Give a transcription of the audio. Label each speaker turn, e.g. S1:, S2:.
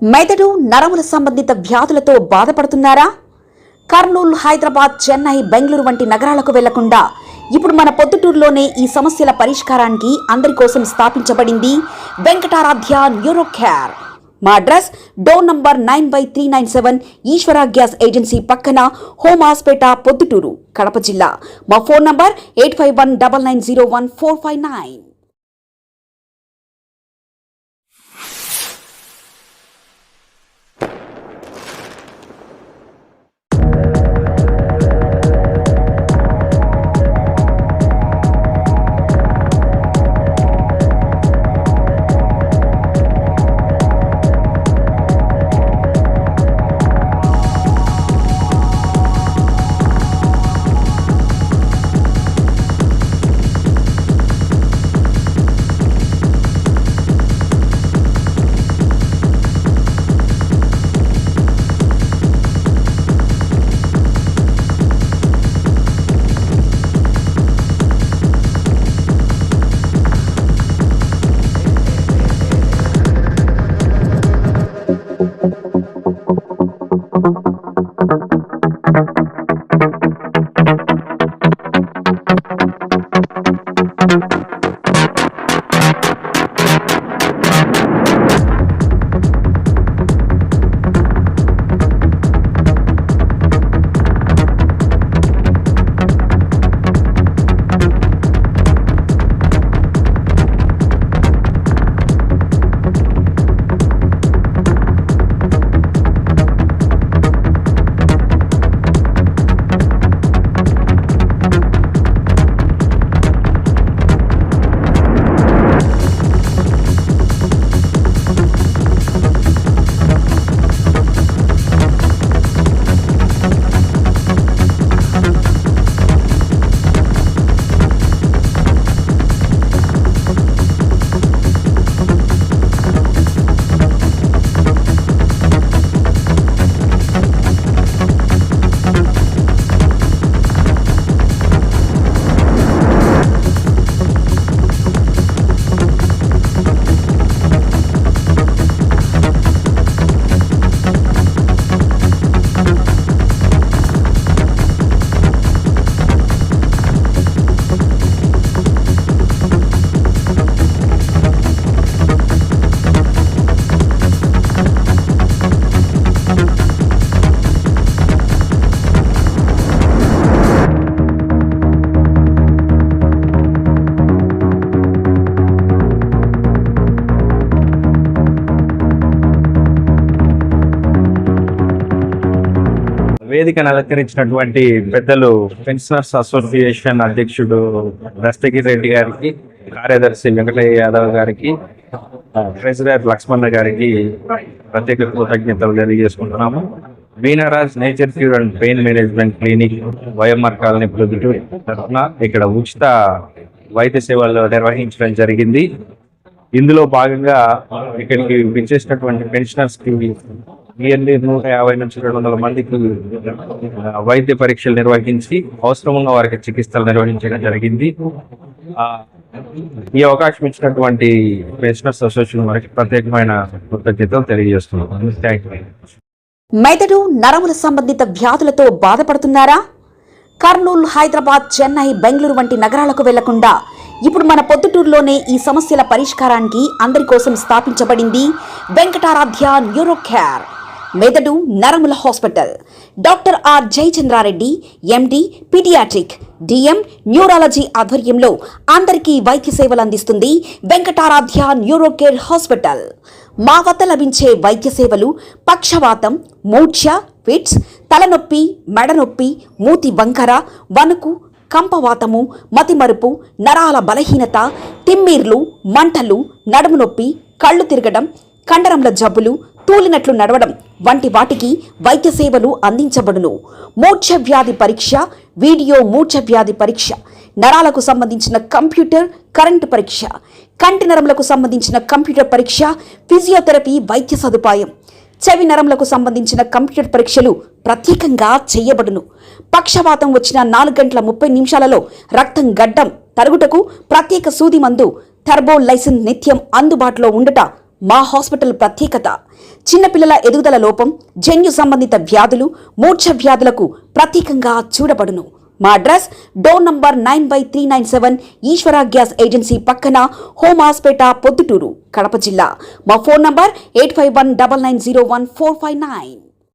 S1: మెదడు నరముల సంబంధిత వ్యాధులతో బాధపడుతున్నారా? కర్నూలు, హైదరాబాద్, చెన్నై, బెంగళూరు వంటి నగరాలకు వెళ్లకుండా ఇప్పుడు మన పొద్దుటూరులోనే ఈ సమస్యల పరిష్కారానికి అందరి కోసం స్థాపించబడింది వెంకటారాధ్య న్యూరో కేర్. మా అడ్రస్ డోర్ నంబర్ 9/397 ఈశ్వర గ్యాస్ ఏజెన్సీ పక్కన, హోమ్ హాస్పేట, పొద్దుటూరు, కడప జిల్లా. మా ఫోన్ నంబర్ 8519901459.
S2: వేదికను అలంకరించినటువంటి పెద్దలు పెన్షనర్స్ అసోసియేషన్ అధ్యక్షుడు దస్తగిరి రెడ్డి గారికి, కార్యదర్శి వెంకటయ్య యాదవ్ గారికి, ట్రెజరర్ లక్ష్మణ గారికి ప్రత్యేక కృతజ్ఞతలు తెలియజేసుకుంటున్నాము. Veenaraj nature cure and pain management clinic, YMR colony, Proddatur తరఫున ఇక్కడ ఉచిత వైద్య సేవలు నిర్వహించడం జరిగింది. ఇందులో భాగంగా ఇక్కడికి విచ్చేసినటువంటి పెన్షనర్స్ కి నియర్లీ 150 నుంచి 200 మందికి వైద్య పరీక్షలు నిర్వహించి అవసరం ఉన్న వారికి చికిత్సలు నిర్వహించడం జరిగింది. ఈ అవకాశం ఇచ్చినటువంటి పెన్షనర్స్ అసోసియేషన్ వారికి ప్రత్యేకమైన కృతజ్ఞతలు తెలియజేస్తున్నాం.
S1: మెదడు నరముల సంబంధిత వ్యాధులతో బాధపడుతున్నారా? కర్నూలు, హైదరాబాద్, చెన్నై, బెంగళూరు వంటి నగరాలకు వెళ్లకుండా ఇప్పుడు మన పొద్దుటూరులోనే ఈ సమస్యల పరిష్కారానికి అందరి కోసం స్థాపించబడింది వెంకటారాధ్య న్యూరో కేర్. మెదడు నరముల hospital. Doctor R Jayachandra Reddy, MD, paediatric, DM, neurology ఆధ్వర్యంలో అందరికీ వైద్య సేవలు అందిస్తుంది వెంకటారాధ్య న్యూరో కేర్ హాస్పిటల్. మా వద్ద లభించే వైద్య సేవలు పక్షవాతం, మూర్ఛ, ఫిట్స్, తలనొప్పి, మెడనొప్పి, మూతి వంకర, వణుకు, కంపవాతము, మతిమరుపు, నరాల బలహీనత, తిమ్మిర్లు, మంటలు, నడుము నొప్పి, కళ్ళు తిరగడం, కండరంల జబ్బులు, తూలినట్లు నడవడం వంటి వాటికి వైద్య సేవలు అందించబడును. మూర్ఛ వ్యాధి పరీక్ష, వీడియో మూర్ఛ వ్యాధి పరీక్ష, నరాలకు సంబంధించిన కంప్యూటర్ కరెంటు పరీక్ష, కంటి నరములకు సంబంధించిన కంప్యూటర్ పరీక్ష, ఫిజియోథెరపీ వైద్య సదుపాయం, చెవి నరములకు సంబంధించిన కంప్యూటర్ పరీక్షలు ప్రత్యేకంగా చేయబడును. పక్షవాతం వచ్చిన 4 గంటల 30 నిమిషాలలో రక్తం గడ్డం తరుగుటకు ప్రత్యేక సూది మందు థర్బోలైసిన్ నిత్యం అందుబాటులో ఉండట మా హాస్పిటల్ ప్రత్యేకత. చిన్నపిల్లల ఎదుగుదల లోపం, జన్యు సంబంధిత వ్యాధులు, మూర్ఛ వ్యాధులకు ప్రత్యేకంగా చూడబడును. మా అడ్రస్ డోర్ నంబర్ 9/397 ఈశ్వర గ్యాస్ ఏజెన్సీ పక్కన, హోమాస్పేట, పొద్దుటూరు, కడప జిల్లా. మా ఫోన్ నంబర్ 8519901459.